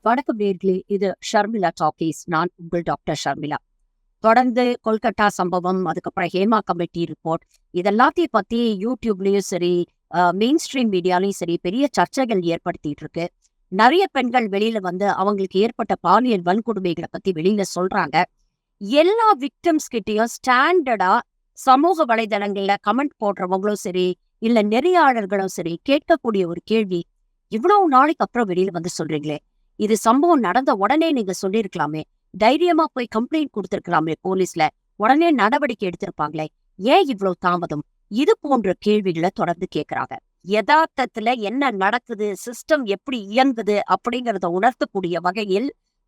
வணக்கம் நேர்களே, இது ஷர்மிளா டாக்கீஸ். நான் உங்கள் டாக்டர் ஷர்மிளா. தொடர்ந்து கொல்கட்டா சம்பவம், அதுக்கப்புறம் ஹேமா கமிட்டி ரிப்போர்ட், இதெல்லாத்தையும் பத்தி யூடியூப்லயும் சரி, மெயின் ஸ்ட்ரீம் மீடியாலையும் சரி பெரிய சர்ச்சைகள் ஏற்படுத்திட்டு இருக்கு. நிறைய பெண்கள் வெளியில வந்து அவங்களுக்கு ஏற்பட்ட பாலியல் வன்கொடுமைகளை பத்தி வெளியில சொல்றாங்க. எல்லா விக்டிம்ஸ் கிட்டயும் ஸ்டாண்டர்டா சமூக வலைதளங்கள்ல கமெண்ட் போடுறவங்களும் சரி, இல்ல நெறியாளர்களும் சரி கேட்கக்கூடிய ஒரு கேள்வி, இவ்வளவு நாளைக்கு அப்புறம் வெளியில வந்து சொல்றீங்களே, இது சம்பவம் நடந்த உடனே நீங்க சொல்லிருக்கலாமே, தைரியமா போய் கம்ப்ளைண்ட் கொடுத்திருக்கலாமே போலீஸ்ல, உடனே நடவடிக்கை எடுத்திருப்பாங்களே, ஏன் இவ்வளவு தாமதம்? இது போன்ற கேள்விகளை தொடர்ந்து கேட்கிறாங்க. யதார்த்தத்துல என்ன நடக்குது, சிஸ்டம் எப்படி இயங்குது அப்படிங்கறத உணர்த்தக்கூடிய வகையில்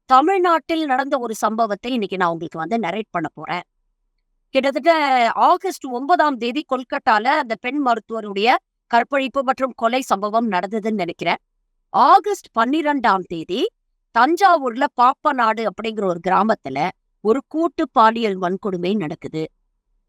தமிழ்நாட்டில் நடந்த ஒரு சம்பவத்தை இன்னைக்கு நான் உங்களுக்கு வந்து நரேட் பண்ண போறேன். கிட்டத்தட்ட ஆகஸ்ட் 9ஆம் தேதி கொல்கட்டால அந்த பெண் மருத்துவருடைய கற்பழிப்பு மற்றும் கொலை சம்பவம் நடந்ததுன்னு நினைக்கிறேன். ஆகஸ்ட் 12ஆம் தேதி தஞ்சாவூர்ல பாப்பநாடு அப்படிங்கிற ஒரு கிராமத்துல ஒரு கூட்டு பாலியல் வன்கொடுமை நடக்குது.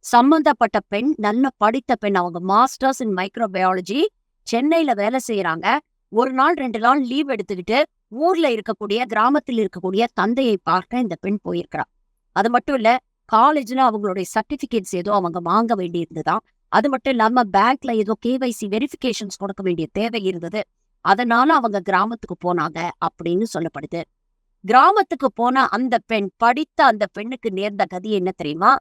சம்பந்தப்பட்ட பெண் நல்ல படித்த பெண், அவங்க மாஸ்டர்ஸ் இன் மைக்ரோபயாலஜி, சென்னையில வேலை செய்யறாங்க. ஒரு நாள் 2 நாள் லீவ் எடுத்துக்கிட்டு ஊர்ல இருக்கக்கூடிய கிராமத்தில் இருக்கக்கூடிய தந்தையை பார்க்க இந்த பெண் போயிருக்கிறா. அது மட்டும் இல்ல, காலேஜ்ல அவங்களுடைய சர்டிபிகேட்ஸ் ஏதோ அவங்க வாங்க வேண்டி இருந்ததாம். அது மட்டும் இல்லாம பேங்க்ல ஏதோ கேவைசி வெரிஃபிகேஷன்ஸ் கொடுக்க வேண்டிய தேவை இருந்தது. அதனால அவங்க கிராமத்துக்கு போனாங்க அப்படின்னு சொல்லப்படுது. கிராமத்துக்கு போன அந்த பெண், படித்த அந்த பெண்ணுக்கு நேர்ந்த கதி என்ன தெரியுமா?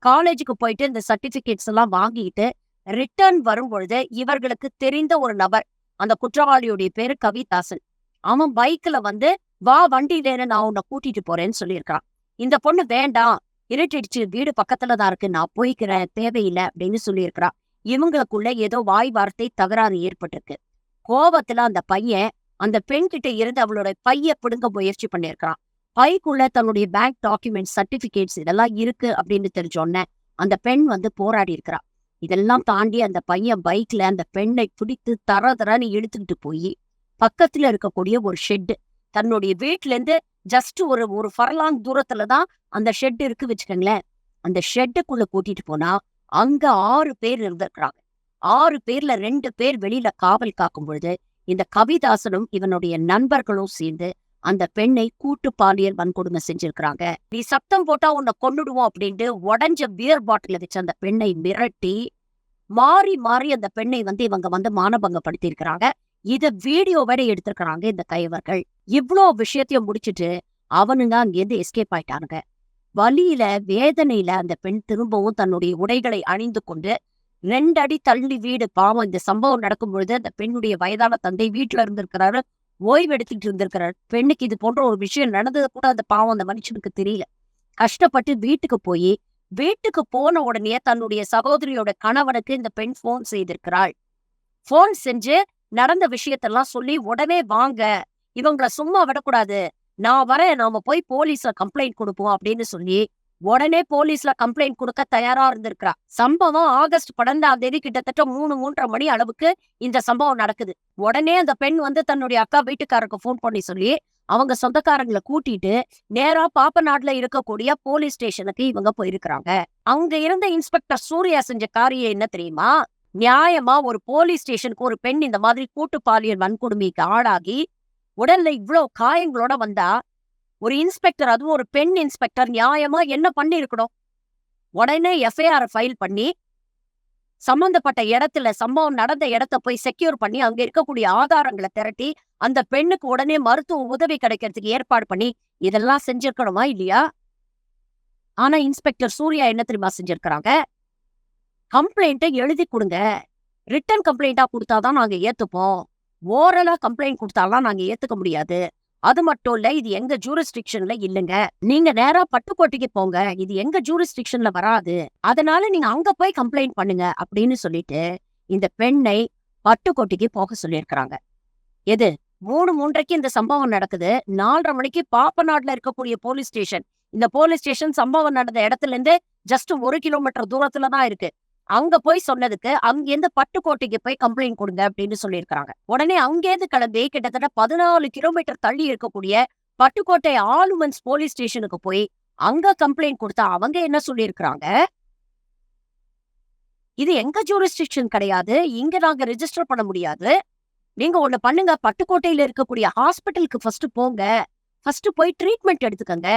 காலேஜுக்கு போயிட்டு இந்த சர்டிபிகேட்ஸ் எல்லாம் வாங்கிட்டு ரிட்டர்ன் வரும்பொழுது இவர்களுக்கு தெரிந்த ஒரு நபர், அந்த குற்றவாளியுடைய பேரு கவிதாசன், அவன் பைக்ல வந்து வா வண்டியில நான் உன்னை கூட்டிட்டு போறேன்னு சொல்லியிருக்கான். இந்த பொண்ணு வேண்டாம், இருட்டிடுச்சு, வீடு பக்கத்துலதான் இருக்கு, நான் போய்க்கிறேன், தேவையில்லை அப்படின்னு சொல்லியிருக்கிறா. இவங்களுக்குள்ள ஏதோ வாய் வார்த்தை தகராறு ஏற்பட்டிருக்கு. கோபத்துல அந்த பையன் அந்த பெண் கிட்ட இருந்து அவளோட பைய பிடுங்க முயற்சி பண்ணிருக்கான். பைக்குள்ள தன்னுடைய பேங்க் டாக்குமெண்ட், சர்டிபிகேட்ஸ் இதெல்லாம் இருக்கு அப்படின்னு தெரிஞ்சோன்ன அந்த பெண் வந்து போராடி இருக்கிறா. இதெல்லாம் தாண்டி அந்த பையன் பைக்ல அந்த பெண்ணை பிடித்து தரன்னு இழுத்துக்கிட்டு போய் பக்கத்துல இருக்கக்கூடிய ஒரு ஷெட், தன்னுடைய வீட்டுல இருந்து ஜஸ்ட் ஒரு ஃபர்லாங் தூரத்துலதான் அந்த ஷெட் இருக்கு வச்சுக்கோங்களேன். அந்த ஷெட்டுக்குள்ள கூட்டிட்டு போனா அங்க 6 பேர் இருந்திருக்கிறாங்க. 6 பேர்ல 2 பேர் வெளியில காவல் காக்கும் பொழுது இந்த கவிதாசனும் இவனுடைய நண்பர்களும் சேர்ந்து அந்த பெண்ணை கூட்டு பாலியல் வன்கொடுமை செஞ்சிருக்கிறாங்க. நீ சத்தம் போட்டா உன்னை கொன்னுடுவோம் அப்படின்ட்டு உடஞ்ச பியர் பாட்டில வச்சு அந்த பெண்ணை மிரட்டி மாறி மாறி அந்த பெண்ணை வந்து இவங்க வந்து மானபங்கப்படுத்தி இருக்கிறாங்க. இத வீடியோவோட எடுத்திருக்கிறாங்க இந்த கைவர்கள். இவ்வளோ விஷயத்தையும் முடிச்சுட்டு அவனுங்க அங்கேருந்து எஸ்கேப் ஆயிட்டானுங்க. வலியில வேதனையில அந்த பெண் திரும்பவும் தன்னுடைய உடைகளை அணிந்து கொண்டு 2 அடி தள்ளி வீடு, பாவம் இந்த சம்பவம் நடக்கும் பொழுது அந்த பெண்ணுடைய வயதான தந்தை வீட்டுல இருந்திருக்கிறாரு, ஓய்வு எடுத்துக்கிட்டு இருந்திருக்கிறாரு. பெண்ணுக்கு இது போன்ற ஒரு விஷயம் நடந்தது கூட அந்த பாவம் அந்த மனுஷனுக்கு தெரியல. கஷ்டப்பட்டு வீட்டுக்கு போன உடனே தன்னுடைய சகோதரியோட கணவனுக்கு இந்த பெண் போன் செய்திருக்கிறாள். போன் செஞ்சு நடந்த விஷயத்தெல்லாம் சொல்லி உடனே வாங்க, இவங்கள சும்மா விடக்கூடாது, நான் வரேன், நாம போய் போலீஸ்ல கம்ப்ளைண்ட் கொடுப்போம் அப்படின்னு சொல்லி உடனே போலீஸ்ல கம்ப்ளைண்ட் கொடுக்க தயாரா இருந்திருக்கிறா. சம்பவம் ஆகஸ்ட் 12ஆம் தேதி கிட்டத்தட்ட 3-3:30 மணி அளவுக்கு இந்த சம்பவம் நடக்குது. உடனே அந்த பெண் வந்து தன்னுடைய அக்கா வீட்டுக்காரருக்கு போன் பண்ணி சொல்லி அவங்க சொந்தக்காரங்களை கூட்டிட்டு நேரா பாப்பநாடுல இருக்கக்கூடிய போலீஸ் ஸ்டேஷனுக்கு இவங்க போயிருக்கிறாங்க. அங்க இருந்த இன்ஸ்பெக்டர் சூர்யா செஞ்ச காரியம் என்ன தெரியுமா? நியாயமா ஒரு போலீஸ் ஸ்டேஷனுக்கு ஒரு பெண் இந்த மாதிரி கூட்டு பாலியல் வன்கொடுமைக்கு ஆளாகி உடல்ல இவ்வளவு காயங்களோட வந்தா ஒரு இன்ஸ்பெக்டர், அதுவும் ஒரு பெண் இன்ஸ்பெக்டர், நியாயமா என்ன பண்ணி இருக்கணும்? உடனே எஃப்ஐஆர் ஃபைல் பண்ணி சம்பந்தப்பட்ட இடத்துல, சம்பவம் நடந்த இடத்த போய் செக்யூர் பண்ணி அங்க இருக்கக்கூடிய ஆதாரங்களை திரட்டி அந்த பெண்ணுக்கு உடனே மருத்துவ உதவி கிடைக்கிறதுக்கு ஏற்பாடு பண்ணி இதெல்லாம் செஞ்சிருக்கணுமா இல்லையா? ஆனா இன்ஸ்பெக்டர் சூர்யா என்ன தெரியுமா செஞ்சிருக்கிறாங்க? கம்ப்ளைண்ட்டை எழுதி கொடுங்க, ரிட்டன் கம்ப்ளைண்டா கொடுத்தாதான் நாங்க ஏத்துப்போம், ஓரலா கம்ப்ளைண்ட் கொடுத்தாலாம் நாங்க ஏத்துக்க முடியாது, அது மட்டும் இல்ல, இது எங்க ஜூரிஸ்டிக்ஷன்ல இல்லைங்க, நீங்க நேரா பட்டுக்கோட்டைக்கு போங்க, இது எங்க ஜூரிஸ்டிக்ஷன்ல வராது, அதனால நீங்க அங்க போய் கம்ப்ளைண்ட் பண்ணுங்க அப்படின்னு சொல்லிட்டு இந்த பெண்ணை பட்டுக்கோட்டைக்கு போக சொல்லியிருக்கிறாங்க. எது 3:30க்கு இந்த சம்பவம் நடக்குது. 4:30 மணிக்கு பாப்பநாடுல இருக்கக்கூடிய போலீஸ் ஸ்டேஷன், இந்த போலீஸ் ஸ்டேஷன் சம்பவம் நடந்த இடத்துல இருந்து ஜஸ்ட் 1 கிலோமீட்டர் தூரத்துலதான் இருக்கு. அங்க போய் சொன்னதுக்கு அங்கேருந்து பட்டுக்கோட்டைக்கு போய் கம்ப்ளைண்ட் கொடுங்க அப்படின்னு சொல்லியிருக்காங்க. உடனே அங்கேருந்து கிளம்பி கிட்டத்தட்ட 14 கிலோமீட்டர் தள்ளி இருக்கக்கூடிய பட்டுக்கோட்டை ஆலுமன்ஸ் போலீஸ் ஸ்டேஷனுக்கு போய் அங்க கம்ப்ளைண்ட் கொடுத்தா அவங்க என்ன சொல்லியிருக்கிறாங்க? இது எங்க ஜூரிஸ்டிக்ஷன் கிடையாது, இங்க நாங்க ரெஜிஸ்டர் பண்ண முடியாது, நீங்க ஒண்ணு பண்ணுங்க, பட்டுக்கோட்டையில இருக்கக்கூடிய ஹாஸ்பிட்டலுக்கு ஃபர்ஸ்ட் போங்க. ஃபர்ஸ்ட் போய் ட்ரீட்மெண்ட் எடுத்துக்கங்க.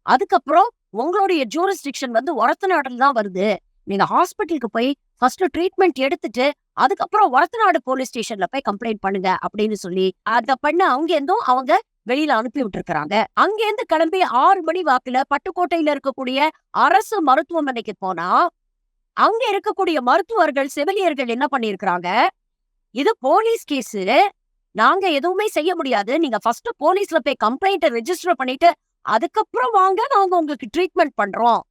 அதுக்கப்புறம் உங்களுடைய ஜூரிஸ்டிக்ஷன் வந்து ஒரத்தநாடுல தான் வருது. நீங்க ஹாஸ்பிட்டலுக்கு போய் ஃபர்ஸ்ட் ட்ரீட்மெண்ட் எடுத்துட்டு, அதுக்கப்புறம் ஒரத்தநாடு போலீஸ் ஸ்டேஷன்ல போய் கம்ப்ளைண்ட் பண்ணுங்க அப்படின்னு சொல்லி, அத பண்ண அங்கேருந்தும் அவங்க வெளியில அனுப்பி விட்டுருக்காங்க. அங்கேருந்து கிளம்பி 6 மணி வாக்குல பட்டுக்கோட்டையில இருக்கக்கூடிய அரசு மருத்துவமனைக்கு போனா, அங்க இருக்கக்கூடிய மருத்துவர்கள், செவிலியர்கள் என்ன பண்ணியிருக்கிறாங்க, இது போலீஸ் கேஸு. நாங்க எதுவுமே செய்ய முடியாது. நீங்க ஃபர்ஸ்ட் போலீஸ்ல போய் கம்ப்ளைண்ட்ட ரெஜிஸ்டர் பண்ணிட்டு, அதுக்கப்புறம் வாங்க நாங்க உங்களுக்கு ட்ரீட்மெண்ட் பண்றோம்.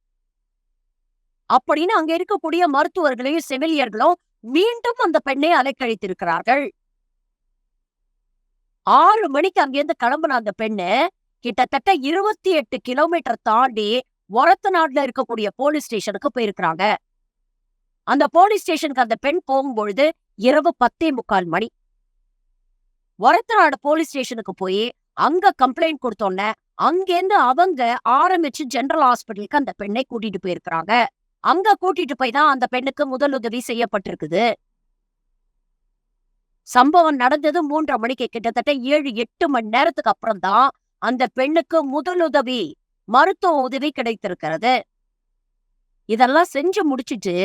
அப்படின்னு அங்க இருக்கக்கூடிய மருத்துவர்களையும், செவிலியர்களும் மீண்டும் அந்த பெண்ணை அலைக்கழித்திருக்கிறார்கள். 6 மணிக்கு அங்கேருந்து கிளம்புன அந்த பெண்ணு, கிட்டத்தட்ட 28 கிலோமீட்டர் தாண்டி ஒரத்தநாடுல இருக்கக்கூடிய போலீஸ் ஸ்டேஷனுக்கு போயிருக்கிறாங்க. அந்த போலீஸ் ஸ்டேஷனுக்கு அந்த பெண் போகும்பொழுது இரவு 10:45 மணி. ஒரத்தநாடு போலீஸ் ஸ்டேஷனுக்கு போய் அங்க கம்ப்ளைண்ட் கொடுத்தோன்னே, அங்கேருந்து அவங்க ஆரம்பிச்சு ஜெனரல் ஹாஸ்பிட்டலுக்கு அந்த பெண்ணை கூட்டிட்டு போயிருக்கிறாங்க. அங்க கூட்டிட்டு போய் தான் அந்த பெண்ணுக்கு முதலுதவி செய்யப்பட்டிருக்குது. சம்பவம் நடந்தது 3:30 மணிக்கு. கிட்டத்தட்ட 7, 8 மணி நேரத்துக்கு அப்புறம் தான் அந்த பெண்ணுக்கு முதலுதவி, மருத்துவ உதவி கிடைத்திருக்கிறது. இதெல்லாம் செஞ்சு முடிச்சிட்டு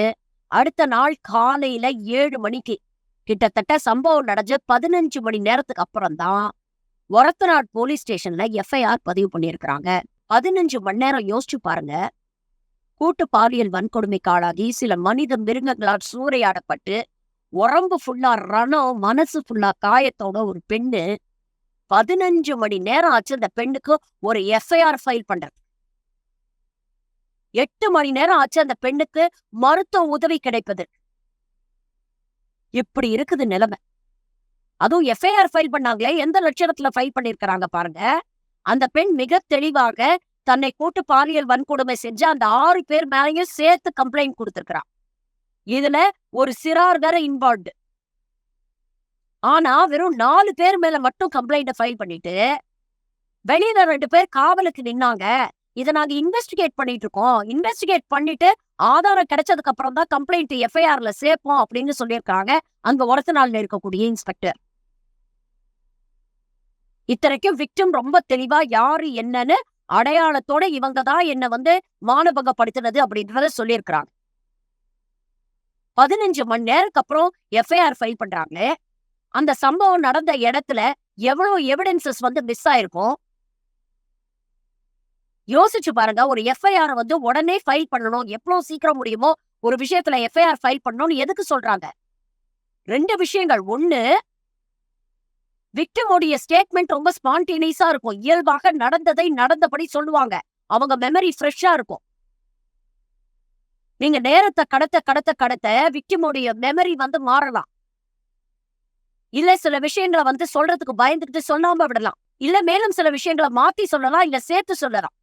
அடுத்த நாள் காலையில 7 மணிக்கு, கிட்டத்தட்ட சம்பவம் நடந்து 15 மணி நேரத்துக்கு அப்புறம் தான் ஒரத்தநாடு போலீஸ் ஸ்டேஷன்ல எஃப்ஐஆர் பதிவு பண்ணியிருக்கிறாங்க. 15 மணி நேரம் யோசிச்சு பாருங்க. கூட்டு பாலியல் வன்கொடுமைக்கு ஆளாகி சில மனித மிருகங்களால் சூறையாடப்பட்டு உடம்பு ஃபுல்லா ரணம், மனசு ஃபுல்லா காயத்தோட ஒரு பெண்ணு 15 மணி நேரம் ஆச்சு அந்த பெண்ணுக்கு ஒரு எஃப்ஐஆர் ஃபைல் பண்றது. 8 மணி நேரம் ஆச்சு அந்த பெண்ணுக்கு மருத்துவ உதவி கிடைப்பது. இப்படி இருக்குது நிலைமை. அதுவும் எஃப்ஐஆர் ஃபைல் பண்ணாங்களே, எந்த லட்சணத்துல ஃபைல் பண்ணிருக்கிறாங்க பாருங்க. அந்த பெண் மிக தெளிவாக தன்னை கூட்டு பாலியல் வன்கொடுமை செஞ்ச அந்த 6 பேர் மேலேயும் சேர்த்து கம்ப்ளைண்ட் கொடுத்திருக்கிறான். இதுல ஒரு சிறார் வேற இன்வால்வ்டு. ஆனா வெறும் 4 பேர் மேல மட்டும் கம்ப்ளைண்ட ஃபைல் பண்ணிட்டு, வெளியில 2 பேர் காவலுக்கு நின்னாங்க. இத நாங்க இன்வெஸ்டிகேட் பண்ணிட்டு இருக்கோம். இன்வெஸ்டிகேட் பண்ணிட்டு ஆதாரம் கிடைச்சதுக்கு அப்புறம் தான் கம்ப்ளைண்ட் எஃப்ஐஆர்ல சேர்ப்போம் அப்படின்னு சொல்லியிருக்காங்க அங்க ஒரத்தநாடுல இருக்கக்கூடிய இன்ஸ்பெக்டர். இத்தனைக்கும் விக்டிம் ரொம்ப தெளிவா யாரு என்னன்னு அடையாளத்தோட இவங்க தான் என்ன வந்து மானபங்கப்படுத்தினது அப்படின்றத சொல்லியிருக்கிறாங்க. 15 மணி நேரத்துக்கு அப்புறம் எஃப்ஐஆர் ஃபைல் பண்றாங்களே, அந்த சம்பவம் நடந்த இடத்துல எவ்வளவு எவிடன்சஸ் வந்து மிஸ் ஆயிருக்கும் யோசிச்சு பாருங்க. ஒரு எஃப்ஐஆர் வந்து உடனே ஃபைல் பண்ணணும், எவ்வளவு சீக்கிரம் முடியுமோ ஒரு விஷயத்துல எஃப்ஐஆர் ஃபைல் பண்ணணும்னு எதுக்கு சொல்றாங்க? 2 விஷயங்கள். ஒண்ணு, விக்டிமோடைய ஸ்டேட்மெண்ட் ரொம்ப ஸ்பான்டேனியஸா இருக்கும். இயல்பாக நடந்ததை நடந்தபடி சொல்லுவாங்க. அவங்க மெமரி ஃப்ரெஷ்ஷா இருக்கும். நீங்க நேரத்தை கடத்த கடத்த கடத்த விக்டிமோடைய மெமரி வந்து மாறலாம். இல்ல சில விஷயங்களை வந்து சொல்றதுக்கு பயந்துகிட்டு சொல்லாம விடலாம். இல்ல மேலும் சில விஷயங்களை மாத்தி சொல்லலாம், இல்ல சேர்த்து சொல்லலாம்.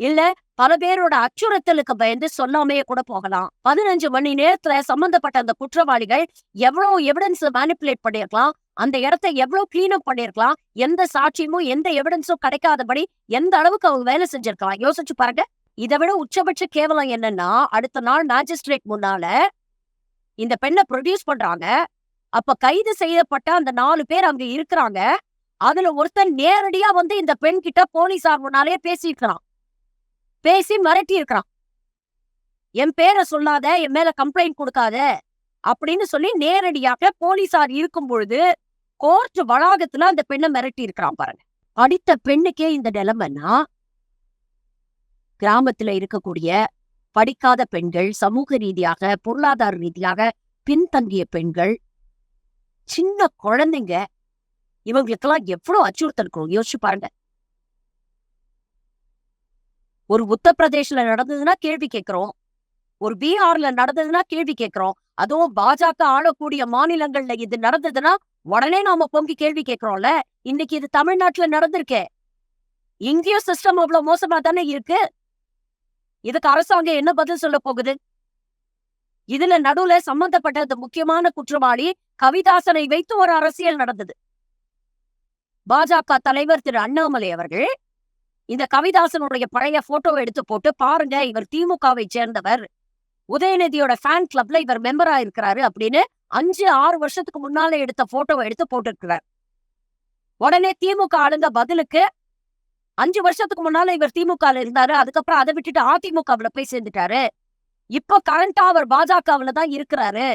இல்ல பல பேரோட அச்சுறுத்தலுக்கு பயந்து சொல்லாமையே கூட போகலாம். 15 மணி நேரத்துல சம்பந்தப்பட்ட அந்த குற்றவாளிகள் எவ்வளவு எவிடன்ஸ் மேனிப்புலேட் பண்ணிருக்கலாம், அந்த இடத்தை எவ்வளவு கிளீன் அப் பண்ணிருக்கலாம், எந்த சாட்சியமும் எந்த எவிடன்ஸும் கிடைக்காதபடி எந்த அளவுக்கு அவங்க வேலை செஞ்சிருக்கலாம் யோசிச்சு பாருங்க. இதை விட உச்சபட்ச கேவலம் என்னன்னா, அடுத்த நாள் மேஜிஸ்ட்ரேட் முன்னால இந்த பெண்ணை ப்ரொடியூஸ் பண்றாங்க. அப்ப கைது செய்யப்பட்ட அந்த 4 பேர் அங்க இருக்கிறாங்க. அதுல ஒருத்தன் நேரடியா வந்து இந்த பெண் கிட்ட போலீசார் முன்னாலே பேசியிருக்கிறான். பேசி மிரட்டி இருக்கிறான். என் பேரை சொல்லாத, என் மேல கம்ப்ளைண்ட் கொடுக்காத அப்படின்னு சொல்லி நேரடியாக போலீசார் இருக்கும் பொழுது கோர்ட் வளாகத்துல அந்த பெண்ணை மிரட்டி இருக்கிறான் பாருங்க. அடித்த பெண்ணுக்கே இந்த நிலைமைன்னா, கிராமத்துல இருக்கக்கூடிய படிக்காத பெண்கள், சமூக ரீதியாக பொருளாதார ரீதியாக பின்தங்கிய பெண்கள், சின்ன குழந்தைங்க, இவங்களுக்கெல்லாம் எவ்வளவு அச்சுறுத்தல் இருக்கும் யோசிச்சு பாருங்க. ஒரு உத்தரப்பிரதேஷ்ல நடந்ததுன்னா கேள்வி கேட்கிறோம், ஒரு பீகார்ல நடந்ததுன்னா கேள்வி கேட்கிறோம். அதுவும் பாஜக ஆளக்கூடிய மாநிலங்கள்ல இது நடந்ததுன்னா உடனே நாம பொங்கி கேள்வி கேட்கிறோம்ல. இன்னைக்கு இது தமிழ்நாட்டுல நடந்திருக்கே. இங்கேயும் சிஸ்டம் அவ்வளவு மோசமா தானே இருக்கு. இதுக்கு அரசாங்கம் என்ன பதில் சொல்ல போகுது? இதுல நடுவுல சம்பந்தப்பட்ட அந்த முக்கியமான குற்றவாளி கவிதாசனை வைத்து ஒரு அரசியல் நடந்தது. பாஜக தலைவர் திரு அண்ணாமலை அவர்கள் இந்த கவிதாசனுடைய பழைய போட்டோவை எடுத்து போட்டு, பாருங்க இவர் திமுகவை சேர்ந்தவர், உதயநிதியோட ஃபேன் கிளப்ல இவர் மெம்பரா இருக்கிறாரு அப்படின்னு 5-6 வருஷத்துக்கு முன்னால எடுத்த போட்டோவை எடுத்து போட்டிருக்கிறார். உடனே திமுக ஆளுங்க பதிலுக்கு 5 வருஷத்துக்கு முன்னால இவர் திமுக இருந்தாரு, அதுக்கப்புறம் அதை விட்டுட்டு அதிமுகவுல போய் சேர்ந்துட்டாரு, இப்ப கரண்டா அவர் பாஜகவுல தான் இருக்கிறாரு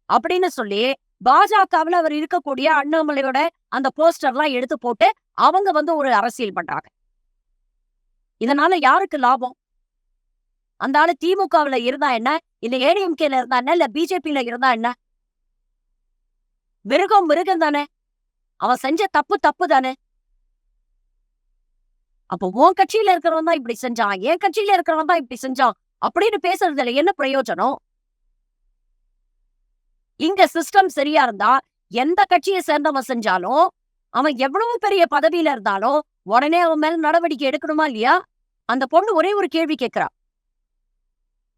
அப்படின்னு சொல்லி பாஜகவுல அவர் இருக்கக்கூடிய அண்ணாமலையோட அந்த போஸ்டர்லாம் எடுத்து போட்டு அவங்க வந்து ஒரு அரசியல் பண்றாங்க. இதனால யாருக்கு லாபம்? அந்த ஆளு திமுகவுல இருந்தா என்ன, இல்ல ஏடிஎம்கேல இருந்தா என்ன, இல்ல பிஜேபியில இருந்தா என்ன? மிருகம் மிருகம் தானே, அவன் செஞ்ச தப்பு தப்பு தானே. அப்போ உன் கட்சியில இருக்கிறவன் தான் இப்படி செஞ்சான், என் கட்சியில இருக்கிறவன் தான் இப்படி செஞ்சான் அப்படின்னு பேசுறதுல என்ன பிரயோஜனம்? இங்க சிஸ்டம் சரியா இருந்தா எந்த கட்சியை சேர்ந்தவன் செஞ்சாலும், அவன் எவ்வளவு பெரிய பதவியில இருந்தாலும் உடனே அவன் மேல நடவடிக்கை எடுக்கணுமா இல்லையா? அந்த பொண்ணு ஒரே ஒரு கேள்வி கேட்கிறா.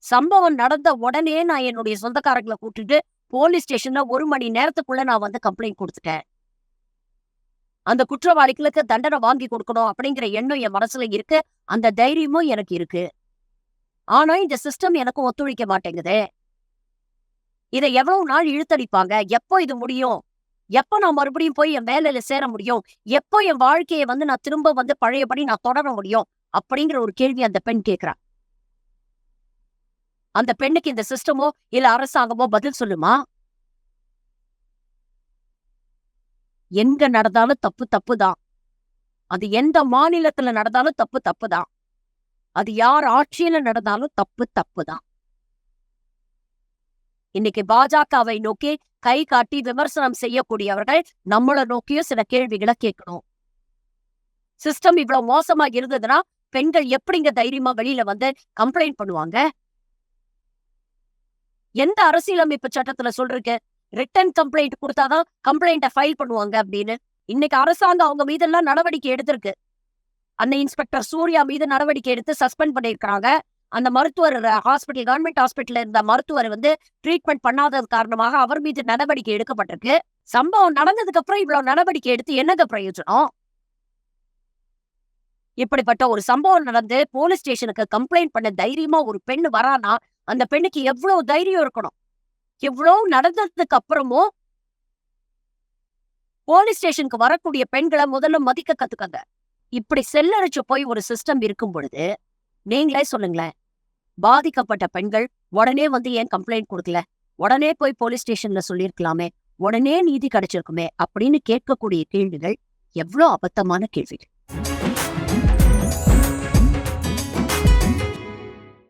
சம்பவம் நடந்த உடனே நான் என்னுடைய சொந்தக்காரங்களை கூட்டிட்டு போலீஸ் ஸ்டேஷன்ல 1 மணி நேரத்துக்குள்ள நான் வந்து கம்ப்ளைண்ட் கொடுத்துட்டேன். அந்த குற்றவாளிகளுக்கு தண்டனை வாங்கி கொடுக்கணும் அப்படிங்கிற எண்ணம் என் மனசுல இருக்கு, அந்த தைரியமும் எனக்கு இருக்கு. ஆனா இந்த சிஸ்டம் எனக்கு ஒத்துழைக்க மாட்டேங்குது. இதை எவ்வளவு நாள் இழுத்தடிப்பாங்க? எப்போ இது முடியும்? எப்போ நான் மறுபடியும் போய் என் வேலையில சேர முடியும்? எப்போ என் வாழ்க்கையை வந்து நான் திரும்ப வந்து பழையபடி நான் தொடர முடியும்? அப்படிங்கிற ஒரு கேள்வி அந்த பெண் கேட்கிறா. அந்த பெண்ணுக்கு இந்த சிஸ்டமோ இல்ல அரசாங்கமோ பதில் சொல்லுமா? எங்க நடந்தாலும் தப்பு தப்புதான். அது எந்த மாநிலத்துல நடந்தாலும் தப்பு தப்புதான். அது யார் ஆட்சியில நடந்தாலும் தப்பு தப்புதான். இன்னைக்கு பாஜகவை நோக்கி கை காட்டி விமர்சனம் செய்யக்கூடியவர்கள் நம்மள நோக்கியும் சில கேள்விகளை கேட்கணும். சிஸ்டம் இவ்வளவு மோசமா இருந்ததுன்னா பெண்கள் எப்படிங்க தைரியமா வெளியில வந்து கம்ப்ளைண்ட் பண்ணுவாங்க? எந்த அரசியலமைப்பு சட்டத்துல சொல்றீங்க ரிட்டன் கம்ப்ளைண்ட் கொடுத்தாதான் கம்ப்ளைண்ட ஃபைல் பண்ணுவாங்க அப்படின்னு? இன்னைக்கு அரசாங்கம் அவங்க மீதெல்லாம் நடவடிக்கை எடுத்திருக்கு. அந்த இன்ஸ்பெக்டர் சூர்யா மீது நடவடிக்கை எடுத்து சஸ்பெண்ட் பண்ணிருக்காங்க. அந்த மருத்துவர் ஹாஸ்பிட்டல், கவர்மெண்ட் ஹாஸ்பிட்டல்ல இருந்த மருத்துவர் வந்து ட்ரீட்மெண்ட் பண்ணாதது காரணமாக அவர் மீது நடவடிக்கை எடுக்கப்பட்டிருக்கு. சம்பவம் நடந்ததுக்கு அப்புறம் இவ்வளவு நடவடிக்கை எடுத்து என்னங்க பிரயோஜனம்? இப்படிப்பட்ட ஒரு சம்பவம் நடந்து போலீஸ் ஸ்டேஷனுக்கு கம்ப்ளைண்ட் பண்ண தைரியமா ஒரு பெண் வரானா அந்த பெண்ணுக்கு எவ்வளவு தைரியம் இருக்கணும்? எவ்வளவு நடந்ததுக்கு அப்புறமும் போலீஸ் ஸ்டேஷனுக்கு வரக்கூடிய பெண்களை முதல்ல மதிக்க கத்துக்கங்க. இப்படி செல்லரிச்சு போய் ஒரு சிஸ்டம் இருக்கும் பொழுது நீங்களே சொல்லுங்களேன், பாதிக்கப்பட்ட பெண்கள் உடனே வந்து ஏன் கம்ப்ளைண்ட் கொடுக்கல? உடனே போய் போலீஸ் ஸ்டேஷன்ல சொல்லியிருக்கலாமே, உடனே நீதி கிடைச்சிருக்குமே அப்படின்னு கேட்கக்கூடிய கேள்விகள் எவ்வளவு அபத்தமான கேள்விகள்.